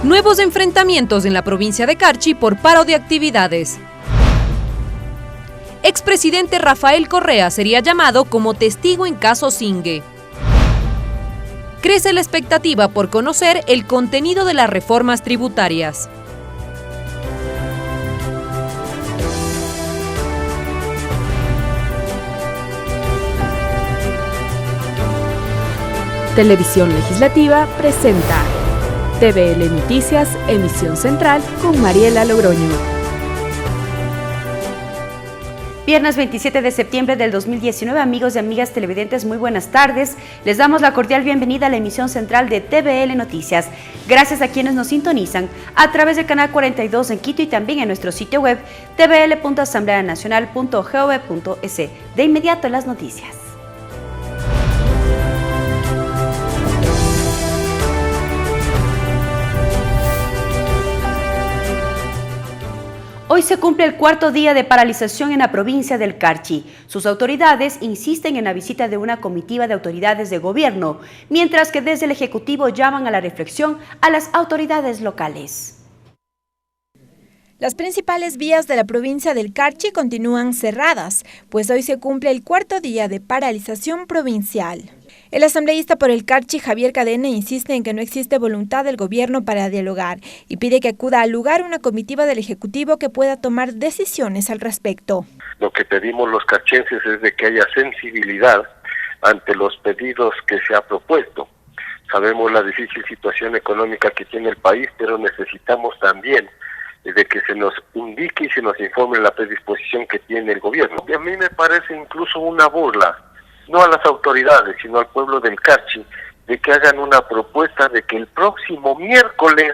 Nuevos enfrentamientos en la provincia de Carchi por paro de actividades. Expresidente Rafael Correa sería llamado como testigo en caso Zingue. Crece la expectativa por conocer el contenido de las reformas tributarias. Televisión Legislativa presenta TVL Noticias, emisión central con Mariela Logroño. Viernes 27 de septiembre del 2019, amigos y amigas televidentes, muy buenas tardes. Les damos la cordial bienvenida a la emisión central de TVL Noticias. Gracias a quienes nos sintonizan a través del canal 42 en Quito y también en nuestro sitio web tvl.asambleanacional.gov.es. De inmediato las noticias. Hoy se cumple el cuarto día de paralización en la provincia del Carchi. Sus autoridades insisten en la visita de una comitiva de autoridades de gobierno, mientras que desde el Ejecutivo llaman a la reflexión a las autoridades locales. Las principales vías de la provincia del Carchi continúan cerradas, pues hoy se cumple el cuarto día de paralización provincial. El asambleísta por el Carchi, Javier Cadena, insiste en que no existe voluntad del gobierno para dialogar y pide que acuda al lugar una comitiva del Ejecutivo que pueda tomar decisiones al respecto. Lo que pedimos los carchenses es de que haya sensibilidad ante los pedidos que se ha propuesto. Sabemos la difícil situación económica que tiene el país, pero necesitamos también de que se nos indique y se nos informe la predisposición que tiene el gobierno. Y a mí me parece incluso una burla, no a las autoridades, sino al pueblo del Carchi, de que hagan una propuesta de que el próximo miércoles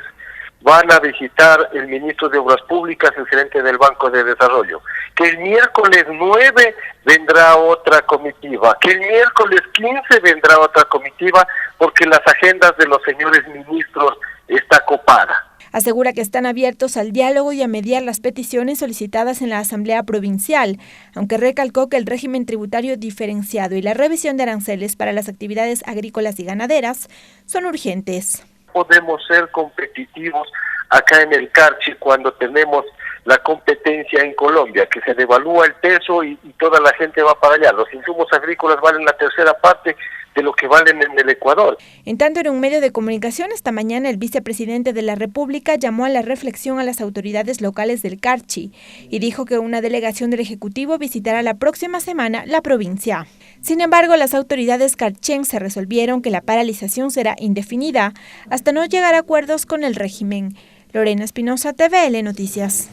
van a visitar el ministro de Obras Públicas, el gerente del Banco de Desarrollo, que el miércoles 9 vendrá otra comitiva, que el miércoles 15 vendrá otra comitiva, porque las agendas de los señores ministros está copada. Asegura que están abiertos al diálogo y a mediar las peticiones solicitadas en la Asamblea Provincial, aunque recalcó que el régimen tributario diferenciado y la revisión de aranceles para las actividades agrícolas y ganaderas son urgentes. Podemos ser competitivos acá en el Carchi cuando tenemos la competencia en Colombia, que se devalúa el peso y toda la gente va para allá. Los insumos agrícolas valen la tercera parte de lo que valen en el Ecuador. En tanto, en un medio de comunicación esta mañana, el vicepresidente de la República llamó a la reflexión a las autoridades locales del Carchi y dijo que una delegación del Ejecutivo visitará la próxima semana la provincia. Sin embargo, las autoridades carchenses resolvieron que la paralización será indefinida hasta no llegar a acuerdos con el régimen. Lorena Espinosa, TVL Noticias.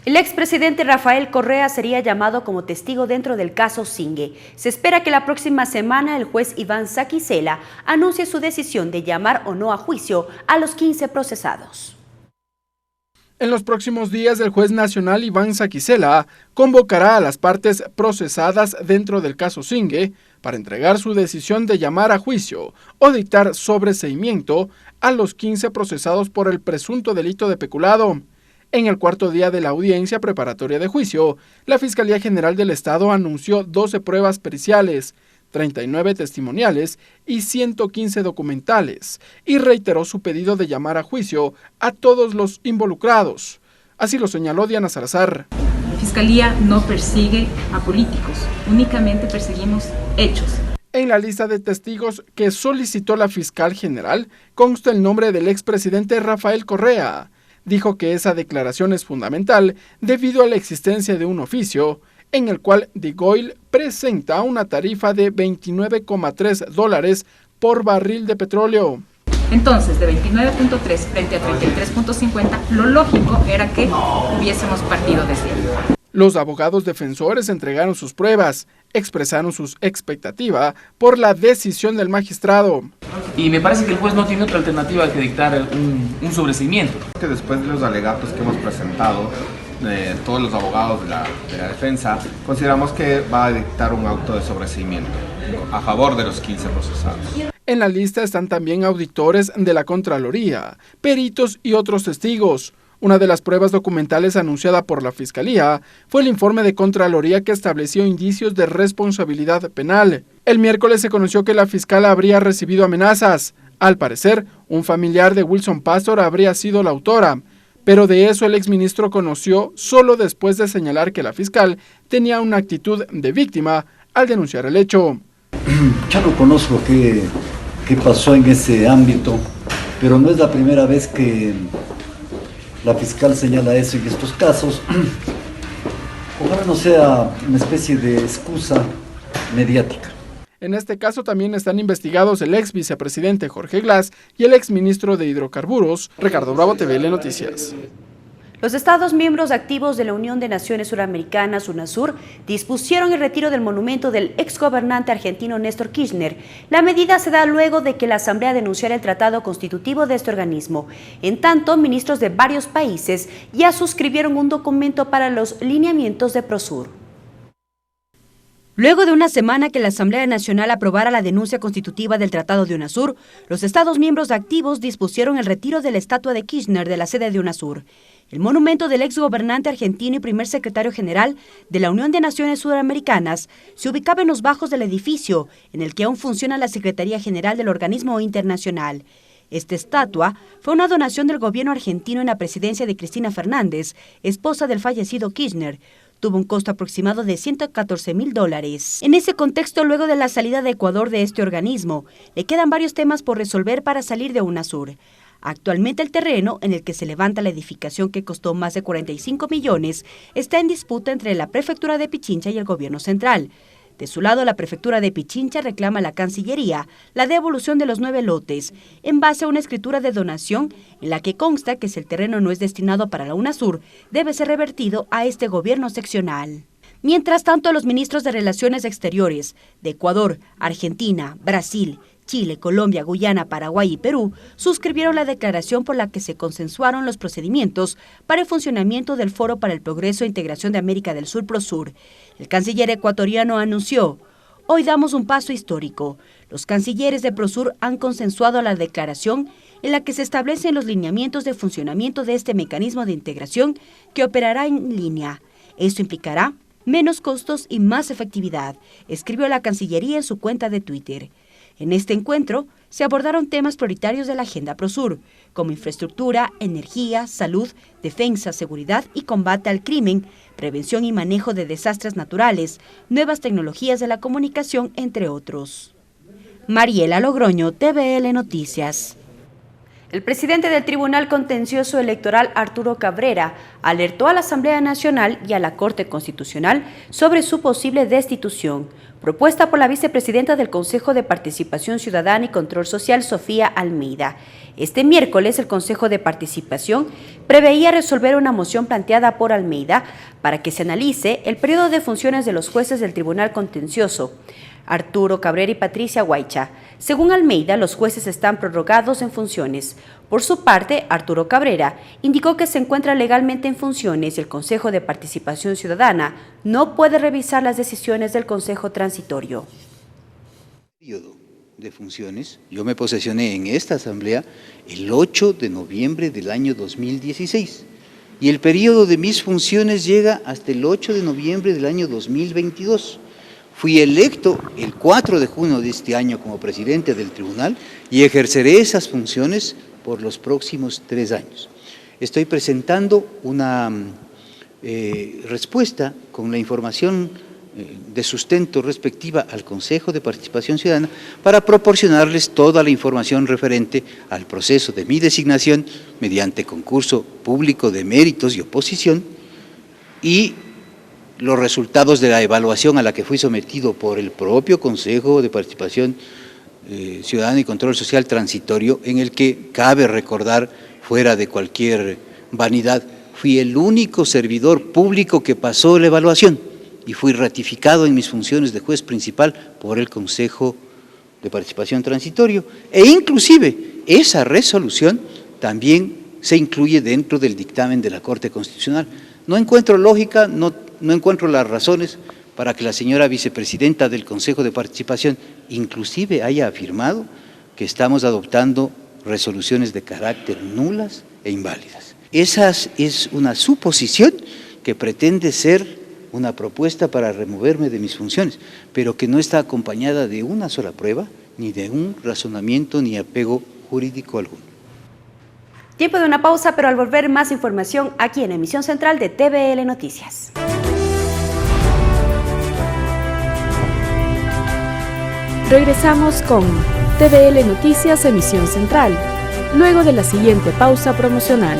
El expresidente Rafael Correa sería llamado como testigo dentro del caso Zingue. Se espera que la próxima semana el juez Iván Saquicela anuncie su decisión de llamar o no a juicio a los 15 procesados. En los próximos días, el juez nacional Iván Saquicela convocará a las partes procesadas dentro del caso Zingue para entregar su decisión de llamar a juicio o dictar sobreseimiento a los 15 procesados por el presunto delito de peculado. En el cuarto día de la audiencia preparatoria de juicio, la Fiscalía General del Estado anunció 12 pruebas periciales, 39 testimoniales y 115 documentales, y reiteró su pedido de llamar a juicio a todos los involucrados. Así lo señaló Diana Salazar. La Fiscalía no persigue a políticos, únicamente perseguimos hechos. En la lista de testigos que solicitó la fiscal general consta el nombre del expresidente Rafael Correa. Dijo que esa declaración es fundamental debido a la existencia de un oficio en el cual DIGOIL presenta una tarifa de $29,3 por barril de petróleo. Entonces, de 29.3 frente a 33.50, lo lógico era que hubiésemos partido desde ahí. Los abogados defensores entregaron sus pruebas, expresaron su expectativa por la decisión del magistrado. Y me parece que el juez no tiene otra alternativa que dictar un sobreseimiento. Después de los alegatos que hemos presentado, todos los abogados de la defensa, consideramos que va a dictar un auto de sobreseimiento a favor de los 15 procesados. En la lista están también auditores de la Contraloría, peritos y otros testigos. Una de las pruebas documentales anunciada por la Fiscalía fue el informe de Contraloría que estableció indicios de responsabilidad penal. El miércoles se conoció que la fiscal habría recibido amenazas. Al parecer, Un familiar de Wilson Pastor habría sido la autora, pero de eso el exministro conoció solo después de señalar que la fiscal tenía una actitud de víctima al denunciar el hecho. Ya no conozco qué pasó en ese ámbito, pero no es la primera vez que la fiscal señala eso en estos casos. Ojalá no sea una especie de excusa mediática. En este caso también están investigados el ex vicepresidente Jorge Glass y el ex ministro de Hidrocarburos, Ricardo Bravo, TVL Noticias. Los Estados miembros activos de la Unión de Naciones Suramericanas, UNASUR, dispusieron el retiro del monumento del exgobernante argentino Néstor Kirchner. La medida se da luego de que la Asamblea denunciara el tratado constitutivo de este organismo. En tanto, ministros de varios países ya suscribieron un documento para los lineamientos de Prosur. Luego de una semana que la Asamblea Nacional aprobara la denuncia constitutiva del Tratado de UNASUR, los Estados miembros activos dispusieron el retiro de la estatua de Kirchner de la sede de UNASUR. El monumento del exgobernante argentino y primer secretario general de la Unión de Naciones Suramericanas se ubicaba en los bajos del edificio, en el que aún funciona la Secretaría General del organismo internacional. Esta estatua fue una donación del gobierno argentino en la presidencia de Cristina Fernández, esposa del fallecido Kirchner. Tuvo un costo aproximado de $114.000. En ese contexto, luego de la salida de Ecuador de este organismo, le quedan varios temas por resolver para salir de UNASUR. Actualmente el terreno en el que se levanta la edificación, que costó más de 45 millones, está en disputa entre la prefectura de Pichincha y el gobierno central. De su lado, la prefectura de Pichincha reclama a la Cancillería la devolución de los 9 lotes, en base a una escritura de donación en la que consta que si el terreno no es destinado para la UNASUR, debe ser revertido a este gobierno seccional. Mientras tanto, los ministros de Relaciones Exteriores de Ecuador, Argentina, Brasil, Chile, Colombia, Guyana, Paraguay y Perú suscribieron la declaración por la que se consensuaron los procedimientos para el funcionamiento del Foro para el Progreso e Integración de América del Sur, Prosur. El canciller ecuatoriano anunció: hoy damos un paso histórico. Los cancilleres de Prosur han consensuado la declaración en la que se establecen los lineamientos de funcionamiento de este mecanismo de integración que operará en línea. Esto implicará menos costos y más efectividad, escribió la Cancillería en su cuenta de Twitter. En este encuentro se abordaron temas prioritarios de la Agenda Prosur, como infraestructura, energía, salud, defensa, seguridad y combate al crimen, prevención y manejo de desastres naturales, nuevas tecnologías de la comunicación, entre otros. Mariela Logroño, TVL Noticias. El presidente del Tribunal Contencioso Electoral, Arturo Cabrera, alertó a la Asamblea Nacional y a la Corte Constitucional sobre su posible destitución, propuesta por la vicepresidenta del Consejo de Participación Ciudadana y Control Social, Sofía Almeida. Este miércoles, el Consejo de Participación preveía resolver una moción planteada por Almeida para que se analice el periodo de funciones de los jueces del Tribunal Contencioso, Arturo Cabrera y Patricia Guaycha. Según Almeida, los jueces están prorrogados en funciones. Por su parte, Arturo Cabrera indicó que se encuentra legalmente en funciones y el Consejo de Participación Ciudadana no puede revisar las decisiones del Consejo Transitorio. Periodo de funciones, yo me posesioné en esta asamblea el 8 de noviembre del año 2016 y el periodo de mis funciones llega hasta el 8 de noviembre del año 2022. Fui electo el 4 de junio de este año como presidente del tribunal y ejerceré esas funciones por los próximos 3 años. Estoy presentando una respuesta con la información de sustento respectiva al Consejo de Participación Ciudadana para proporcionarles toda la información referente al proceso de mi designación mediante concurso público de méritos y oposición y los resultados de la evaluación a la que fui sometido por el propio Consejo de Participación Ciudadana y Control Social Transitorio, en el que cabe recordar, fuera de cualquier vanidad, fui el único servidor público que pasó la evaluación y fui ratificado en mis funciones de juez principal por el Consejo de Participación Transitorio. E inclusive esa resolución también se incluye dentro del dictamen de la Corte Constitucional. No encuentro lógica, no encuentro las razones para que la señora vicepresidenta del Consejo de Participación inclusive haya afirmado que estamos adoptando resoluciones de carácter nulas e inválidas. Esa es una suposición que pretende ser una propuesta para removerme de mis funciones, pero que no está acompañada de una sola prueba, ni de un razonamiento ni apego jurídico alguno. Tiempo de una pausa, pero al volver más información aquí en Emisión Central de TVL Noticias. Regresamos con TVL Noticias Emisión Central, luego de la siguiente pausa promocional.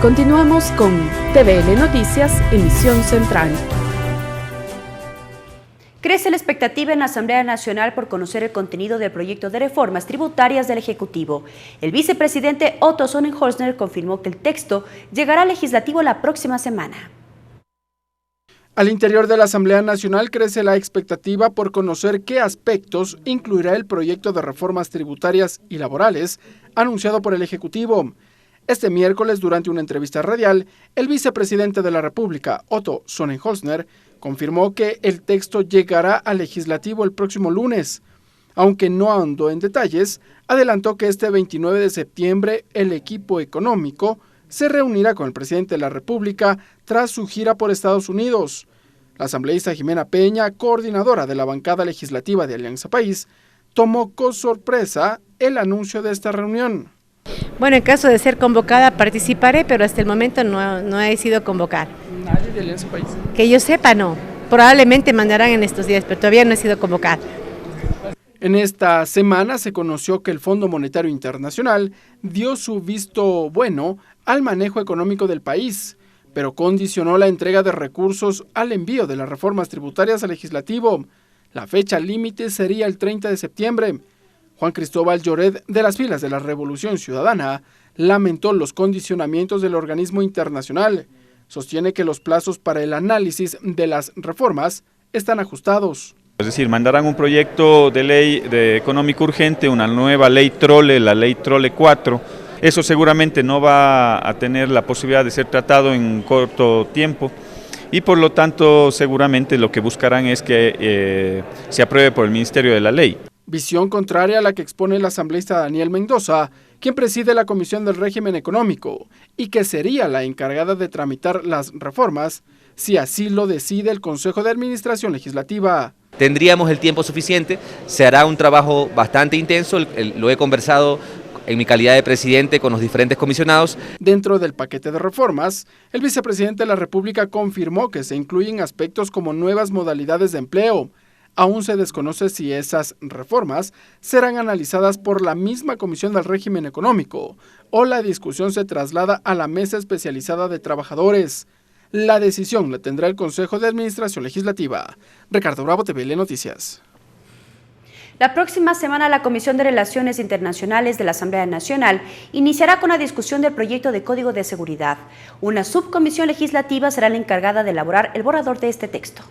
Continuamos con TVL Noticias Emisión Central. Crece la expectativa en la Asamblea Nacional por conocer el contenido del proyecto de reformas tributarias del Ejecutivo. El vicepresidente Otto Sonnenholzner confirmó que el texto llegará al Legislativo la próxima semana. Al interior de la Asamblea Nacional crece la expectativa por conocer qué aspectos incluirá el proyecto de reformas tributarias y laborales anunciado por el Ejecutivo. Este miércoles, durante una entrevista radial, el vicepresidente de la República, Otto Sonnenholzner, confirmó que el texto llegará al Legislativo el próximo lunes. Aunque no ahondó en detalles, adelantó que este 29 de septiembre el equipo económico se reunirá con el presidente de la República tras su gira por Estados Unidos. La asambleísta Jimena Peña, coordinadora de la bancada legislativa de Alianza País, tomó con sorpresa el anuncio de esta reunión. Bueno, en caso de ser convocada participaré, pero hasta el momento no he sido convocada. ¿Nadie de Alianza País? Que yo sepa, no. Probablemente mandarán en estos días, pero todavía no he sido convocada. En esta semana se conoció que el Fondo Monetario Internacional dio su visto bueno al manejo económico del país, pero condicionó la entrega de recursos al envío de las reformas tributarias al legislativo. La fecha límite sería el 30 de septiembre. Juan Cristóbal Lloret, de las filas de la Revolución Ciudadana, lamentó los condicionamientos del organismo internacional. Sostiene que los plazos para el análisis de las reformas están ajustados. Es decir, mandarán un proyecto de ley de económico urgente, una nueva ley Trole, la ley Trole 4. Eso seguramente no va a tener la posibilidad de ser tratado en corto tiempo y por lo tanto seguramente lo que buscarán es que se apruebe por el Ministerio de la Ley. Visión contraria a la que expone el asambleísta Daniel Mendoza, quien preside la Comisión del Régimen Económico y que sería la encargada de tramitar las reformas si así lo decide el Consejo de Administración Legislativa. Tendríamos el tiempo suficiente, se hará un trabajo bastante intenso, lo he conversado en mi calidad de presidente con los diferentes comisionados. Dentro del paquete de reformas, el vicepresidente de la República confirmó que se incluyen aspectos como nuevas modalidades de empleo. Aún se desconoce si esas reformas serán analizadas por la misma Comisión del Régimen Económico o la discusión se traslada a la Mesa Especializada de Trabajadores. La decisión la tendrá el Consejo de Administración Legislativa. Ricardo Bravo, TVL Noticias. La próxima semana la Comisión de Relaciones Internacionales de la Asamblea Nacional iniciará con la discusión del proyecto de Código de Seguridad. Una subcomisión legislativa será la encargada de elaborar el borrador de este texto.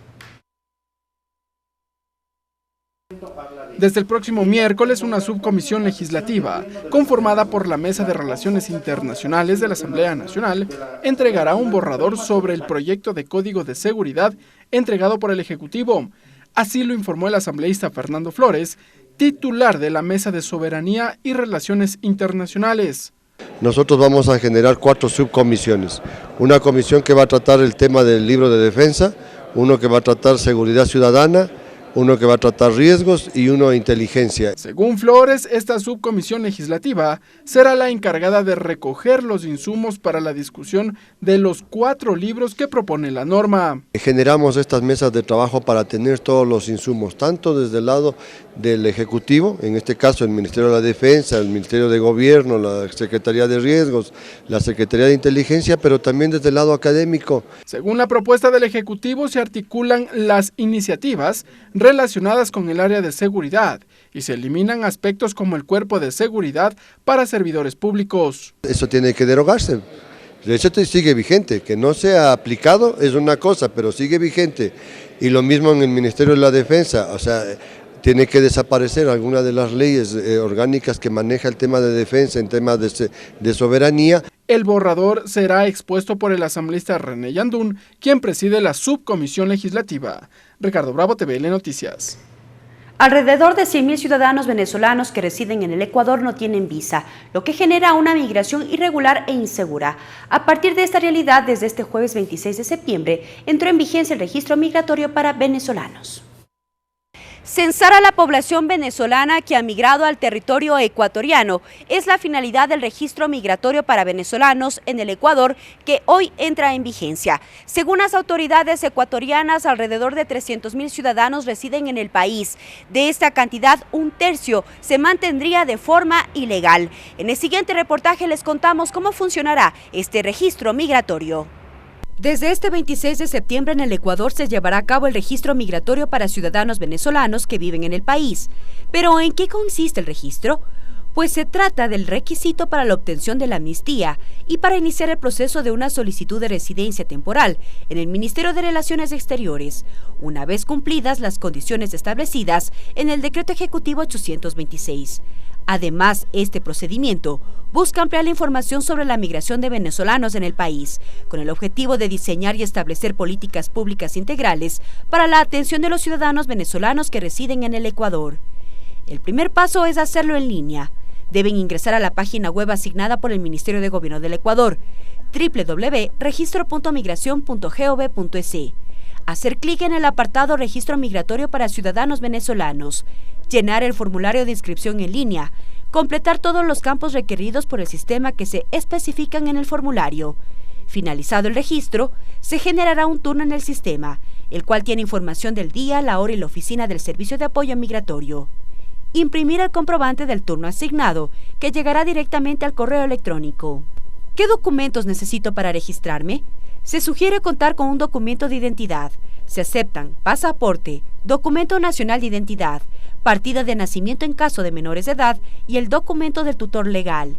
Desde el próximo miércoles, una subcomisión legislativa, conformada por la Mesa de Relaciones Internacionales de la Asamblea Nacional, entregará un borrador sobre el proyecto de Código de Seguridad entregado por el Ejecutivo. Así lo informó el asambleísta Fernando Flores, titular de la Mesa de Soberanía y Relaciones Internacionales. Nosotros vamos a generar 4 subcomisiones. Una comisión que va a tratar el tema del libro de defensa, uno que va a tratar seguridad ciudadana, uno que va a tratar riesgos y uno inteligencia. Según Flores, esta subcomisión legislativa será la encargada de recoger los insumos para la discusión de los 4 libros que propone la norma. Generamos estas mesas de trabajo para tener todos los insumos, tanto desde el lado del Ejecutivo, en este caso el Ministerio de la Defensa, el Ministerio de Gobierno, la Secretaría de Riesgos, la Secretaría de Inteligencia, pero también desde el lado académico. Según la propuesta del Ejecutivo, se articulan las iniciativas relacionadas con el área de seguridad y se eliminan aspectos como el cuerpo de seguridad para servidores públicos. Eso tiene que derogarse. De hecho, sigue vigente, que no sea aplicado es una cosa, pero sigue vigente. Y lo mismo en el Ministerio de la Defensa, o sea, tiene que desaparecer alguna de las leyes orgánicas que maneja el tema de defensa en temas de soberanía. El borrador será expuesto por el asambleísta René Yandún, quien preside la subcomisión legislativa. Ricardo Bravo, TVL Noticias. Alrededor de 100.000 ciudadanos venezolanos que residen en el Ecuador no tienen visa, lo que genera una migración irregular e insegura. A partir de esta realidad, desde este jueves 26 de septiembre, entró en vigencia el registro migratorio para venezolanos. Censar a la población venezolana que ha migrado al territorio ecuatoriano es la finalidad del registro migratorio para venezolanos en el Ecuador que hoy entra en vigencia. Según las autoridades ecuatorianas, alrededor de 300.000 ciudadanos residen en el país. De esta cantidad, un tercio se mantendría de forma ilegal. En el siguiente reportaje les contamos cómo funcionará este registro migratorio. Desde este 26 de septiembre en el Ecuador se llevará a cabo el registro migratorio para ciudadanos venezolanos que viven en el país. ¿Pero en qué consiste el registro? Pues se trata del requisito para la obtención de la amnistía y para iniciar el proceso de una solicitud de residencia temporal en el Ministerio de Relaciones Exteriores, una vez cumplidas las condiciones establecidas en el Decreto Ejecutivo 826. Además, este procedimiento busca ampliar la información sobre la migración de venezolanos en el país, con el objetivo de diseñar y establecer políticas públicas integrales para la atención de los ciudadanos venezolanos que residen en el Ecuador. El primer paso es hacerlo en línea. Deben ingresar a la página web asignada por el Ministerio de Gobierno del Ecuador, www.registro.migracion.gov.es. Hacer clic en el apartado Registro Migratorio para Ciudadanos Venezolanos, llenar el formulario de inscripción en línea, completar todos los campos requeridos por el sistema que se especifican en el formulario. Finalizado el registro, se generará un turno en el sistema, el cual tiene información del día, la hora y la oficina del Servicio de Apoyo Migratorio. Imprimir el comprobante del turno asignado, que llegará directamente al correo electrónico. ¿Qué documentos necesito para registrarme? Se sugiere contar con un documento de identidad. Se aceptan pasaporte, documento nacional de identidad, partida de nacimiento en caso de menores de edad y el documento del tutor legal.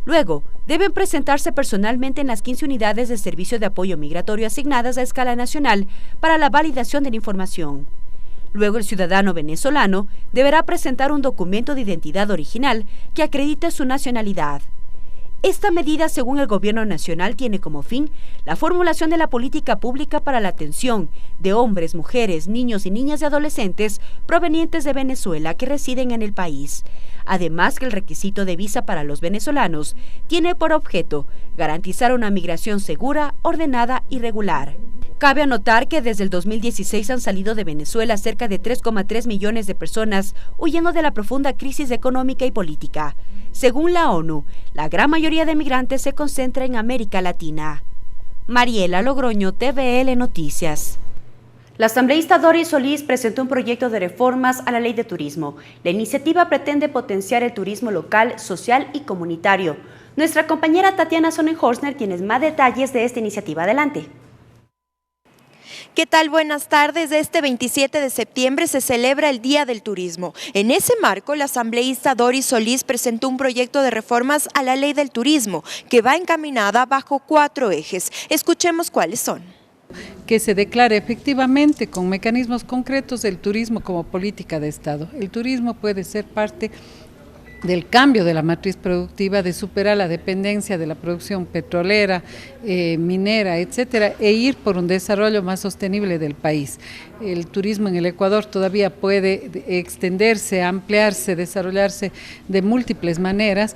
Luego, deben presentarse personalmente en las 15 unidades de servicio de apoyo migratorio asignadas a escala nacional para la validación de la información. Luego, el ciudadano venezolano deberá presentar un documento de identidad original que acredite su nacionalidad. Esta medida, según el Gobierno Nacional, tiene como fin la formulación de la política pública para la atención de hombres, mujeres, niños y niñas y adolescentes provenientes de Venezuela que residen en el país. Además, que el requisito de visa para los venezolanos tiene por objeto garantizar una migración segura, ordenada y regular. Cabe anotar que desde el 2016 han salido de Venezuela cerca de 3,3 millones de personas huyendo de la profunda crisis económica y política. Según la ONU, la gran mayoría de migrantes se concentra en América Latina. Mariela Logroño, TVL Noticias. La asambleísta Doris Solís presentó un proyecto de reformas a la Ley de Turismo. La iniciativa pretende potenciar el turismo local, social y comunitario. Nuestra compañera Tatiana Sonnenhorstner tiene más detalles de esta iniciativa. Adelante. ¿Qué tal? Buenas tardes. Este 27 de septiembre se celebra el Día del Turismo. En ese marco, la asambleísta Doris Solís presentó un proyecto de reformas a la Ley del Turismo que va encaminada bajo 4 ejes. Escuchemos cuáles son. Que se declare efectivamente con mecanismos concretos el turismo como política de Estado. El turismo puede ser parte del cambio de la matriz productiva, de superar la dependencia de la producción petrolera, minera, etcétera, e ir por un desarrollo más sostenible del país. El turismo en el Ecuador todavía puede extenderse, ampliarse, desarrollarse de múltiples maneras.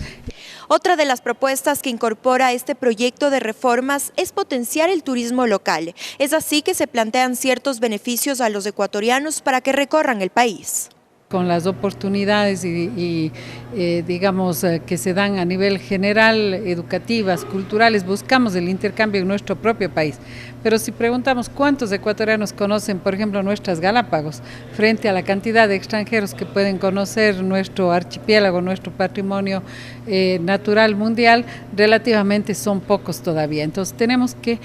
Otra de las propuestas que incorpora este proyecto de reformas es potenciar el turismo local. Es así que se plantean ciertos beneficios a los ecuatorianos para que recorran el país. Con las oportunidades digamos que se dan a nivel general, educativas, culturales, buscamos el intercambio en nuestro propio país. Pero si preguntamos cuántos ecuatorianos conocen, por ejemplo, nuestras Galápagos, frente a la cantidad de extranjeros que pueden conocer nuestro archipiélago, nuestro patrimonio natural mundial, relativamente son pocos todavía. Entonces tenemos que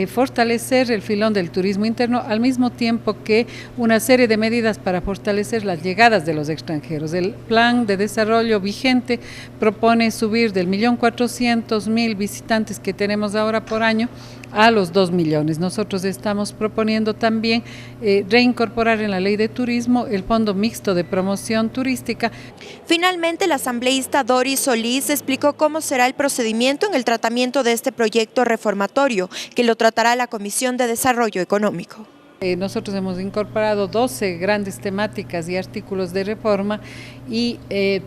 fortalecer el filón del turismo interno, al mismo tiempo que una serie de medidas para fortalecer las llegadas de los extranjeros. El plan de desarrollo vigente propone subir del 1.400.000 visitantes que tenemos ahora por año a los 2 millones. Nosotros estamos proponiendo también reincorporar en la Ley de Turismo el Fondo Mixto de Promoción Turística. Finalmente, la asambleísta Doris Solís explicó cómo será el procedimiento en el tratamiento de este proyecto reformatorio, que lo tratará la Comisión de Desarrollo Económico. Nosotros hemos incorporado 12 grandes temáticas y artículos de reforma y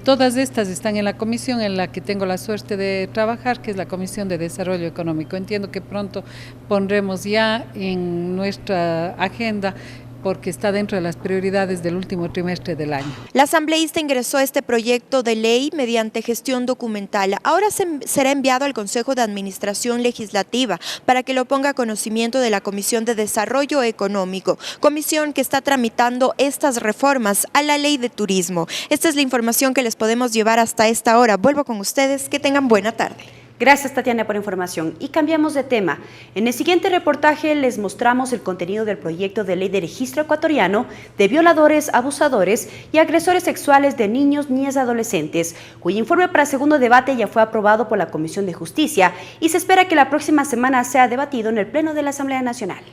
todas estas están en la comisión en la que tengo la suerte de trabajar, que es la Comisión de Desarrollo Económico. Entiendo que pronto pondremos ya en nuestra agenda porque está dentro de las prioridades del último trimestre del año. La asambleísta ingresó este proyecto de ley mediante gestión documental. Ahora será enviado al Consejo de Administración Legislativa para que lo ponga a conocimiento de la Comisión de Desarrollo Económico, comisión que está tramitando estas reformas a la Ley de Turismo. Esta es la información que les podemos llevar hasta esta hora. Vuelvo con ustedes, que tengan buena tarde. Gracias, Tatiana, por la información. Y cambiamos de tema. En el siguiente reportaje les mostramos el contenido del proyecto de ley de registro ecuatoriano de violadores, abusadores y agresores sexuales de niños, niñas y adolescentes, cuyo informe para segundo debate ya fue aprobado por la Comisión de Justicia y se espera que la próxima semana sea debatido en el Pleno de la Asamblea Nacional.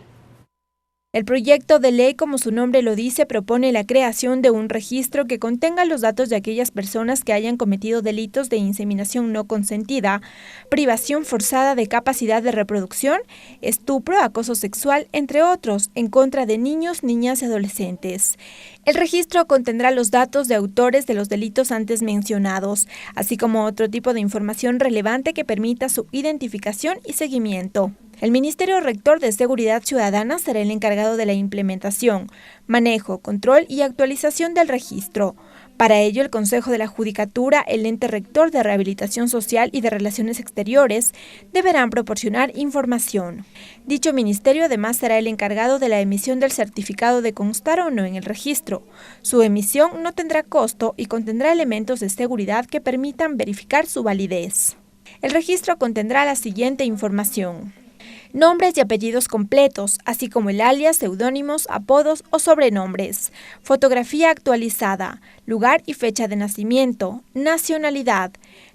El proyecto de ley, como su nombre lo dice, propone la creación de un registro que contenga los datos de aquellas personas que hayan cometido delitos de inseminación no consentida, privación forzada de capacidad de reproducción, estupro, acoso sexual, entre otros, en contra de niños, niñas y adolescentes. El registro contendrá los datos de autores de los delitos antes mencionados, así como otro tipo de información relevante que permita su identificación y seguimiento. El Ministerio Rector de Seguridad Ciudadana será el encargado de la implementación, manejo, control y actualización del registro. Para ello, el Consejo de la Judicatura, el ente rector de Rehabilitación Social y de Relaciones Exteriores deberán proporcionar información. Dicho ministerio además será el encargado de la emisión del certificado de constar o no en el registro. Su emisión no tendrá costo y contendrá elementos de seguridad que permitan verificar su validez. El registro contendrá la siguiente información: nombres y apellidos completos, así como el alias, seudónimos, apodos o sobrenombres, fotografía actualizada, lugar y fecha de nacimiento, nacionalidad,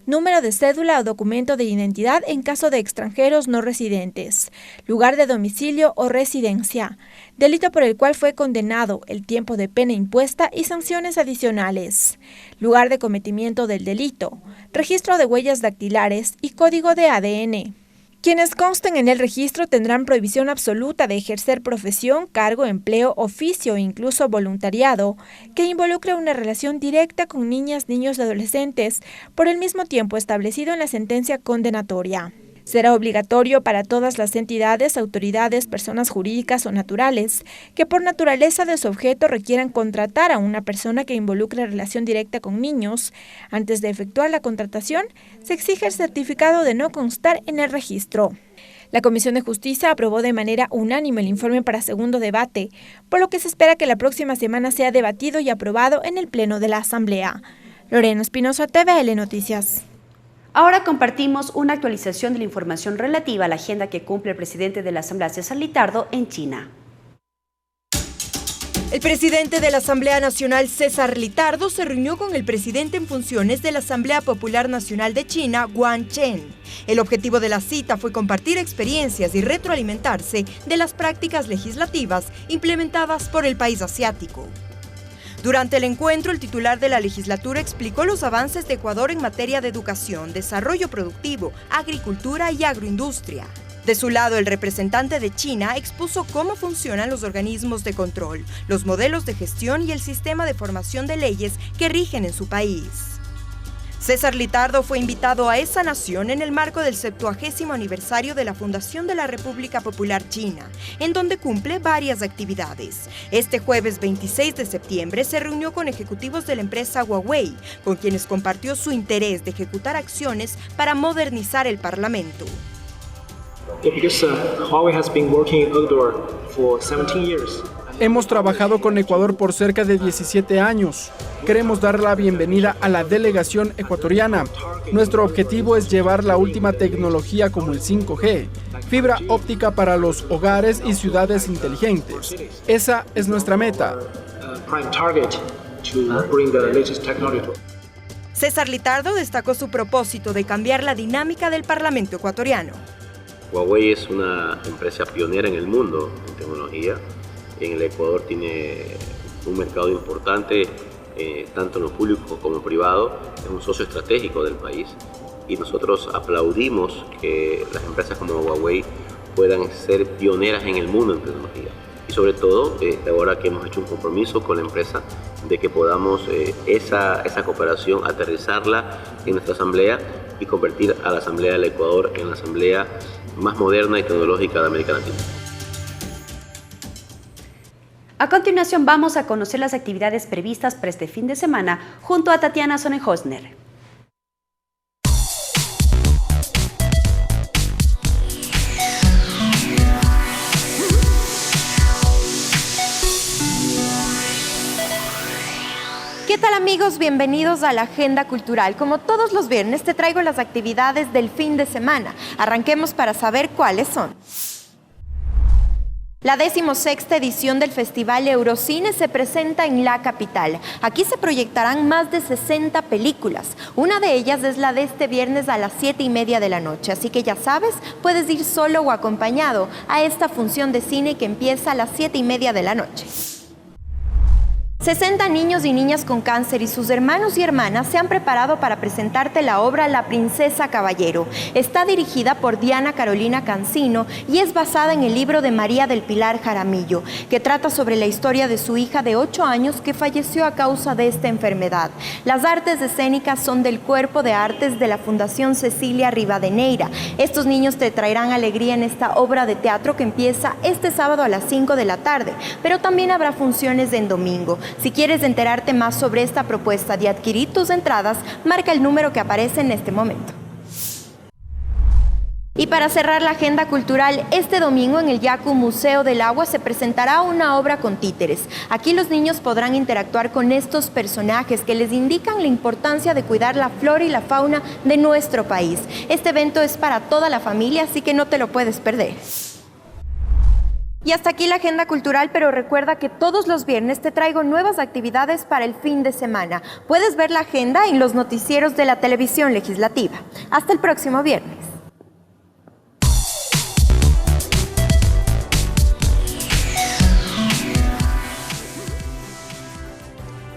número de cédula o documento de identidad en caso de extranjeros no residentes, lugar de domicilio o residencia, delito por el cual fue condenado, el tiempo de pena impuesta y sanciones adicionales, lugar de cometimiento del delito, registro de huellas dactilares y código de ADN. Quienes consten en el registro tendrán prohibición absoluta de ejercer profesión, cargo, empleo, oficio e incluso voluntariado que involucre una relación directa con niñas, niños y adolescentes por el mismo tiempo establecido en la sentencia condenatoria. Será obligatorio para todas las entidades, autoridades, personas jurídicas o naturales que por naturaleza de su objeto requieran contratar a una persona que involucre relación directa con niños. Antes de efectuar la contratación, se exige el certificado de no constar en el registro. La Comisión de Justicia aprobó de manera unánime el informe para segundo debate, por lo que se espera que la próxima semana sea debatido y aprobado en el Pleno de la Asamblea. Lorena Espinosa, TVL Noticias. Ahora compartimos una actualización de la información relativa a la agenda que cumple el presidente de la Asamblea, César Litardo, en China. El presidente de la Asamblea Nacional, César Litardo, se reunió con el presidente en funciones de la Asamblea Popular Nacional de China, Guan Chen. El objetivo de la cita fue compartir experiencias y retroalimentarse de las prácticas legislativas implementadas por el país asiático. Durante el encuentro, el titular de la legislatura explicó los avances de Ecuador en materia de educación, desarrollo productivo, agricultura y agroindustria. De su lado, el representante de China expuso cómo funcionan los organismos de control, los modelos de gestión y el sistema de formación de leyes que rigen en su país. César Litardo fue invitado a esa nación en el marco del 70º aniversario de la fundación de la República Popular China, en donde cumple varias actividades. Este jueves 26 de septiembre se reunió con ejecutivos de la empresa Huawei, con quienes compartió su interés de ejecutar acciones para modernizar el Parlamento. Huawei has been working in Ecuador for 17 years. Hemos trabajado con Ecuador por cerca de 17 años. Queremos dar la bienvenida a la delegación ecuatoriana. Nuestro objetivo es llevar la última tecnología como el 5G, fibra óptica para los hogares y ciudades inteligentes. Esa es nuestra meta. César Litardo destacó su propósito de cambiar la dinámica del Parlamento ecuatoriano. Huawei es una empresa pionera en el mundo en tecnología. En el Ecuador tiene un mercado importante, tanto en lo público como en privado. Es un socio estratégico del país y nosotros aplaudimos que las empresas como Huawei puedan ser pioneras en el mundo en tecnología. Y sobre todo, ahora que hemos hecho un compromiso con la empresa de que podamos esa cooperación aterrizarla en nuestra asamblea y convertir a la Asamblea del Ecuador en la asamblea más moderna y tecnológica de América Latina. A continuación vamos a conocer las actividades previstas para este fin de semana junto a Tatiana Sonnenhosner. ¿Qué tal amigos? Bienvenidos a la Agenda Cultural. Como todos los viernes te traigo las actividades del fin de semana. Arranquemos para saber cuáles son. La 16ª edición del Festival Eurocine se presenta en la capital. Aquí se proyectarán más de 60 películas. Una de ellas es la de este viernes a las 7:30 de la noche. Así que ya sabes, puedes ir solo o acompañado a esta función de cine que empieza a las 7:30 de la noche. 60 niños y niñas con cáncer y sus hermanos y hermanas se han preparado para presentarte la obra La Princesa Caballero. Está dirigida por Diana Carolina Cancino y es basada en el libro de María del Pilar Jaramillo, que trata sobre la historia de su hija de 8 años que falleció a causa de esta enfermedad. Las artes escénicas son del Cuerpo de Artes de la Fundación Cecilia Rivadeneira. Estos niños te traerán alegría en esta obra de teatro que empieza este sábado a las 5 de la tarde, pero también habrá funciones en domingo. Si quieres enterarte más sobre esta propuesta de adquirir tus entradas, marca el número que aparece en este momento. Y para cerrar la agenda cultural, este domingo en el Yaku Museo del Agua se presentará una obra con títeres. Aquí los niños podrán interactuar con estos personajes que les indican la importancia de cuidar la flora y la fauna de nuestro país. Este evento es para toda la familia, así que no te lo puedes perder. Y hasta aquí la agenda cultural, pero recuerda que todos los viernes te traigo nuevas actividades para el fin de semana. Puedes ver la agenda en los noticieros de la televisión legislativa. Hasta el próximo viernes.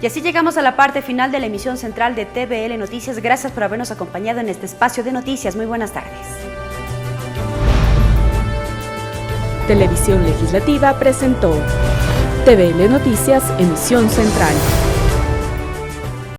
Y así llegamos a la parte final de la emisión central de TVL Noticias. Gracias por habernos acompañado en este espacio de noticias. Muy buenas tardes. Televisión Legislativa presentó TVL Noticias, emisión central.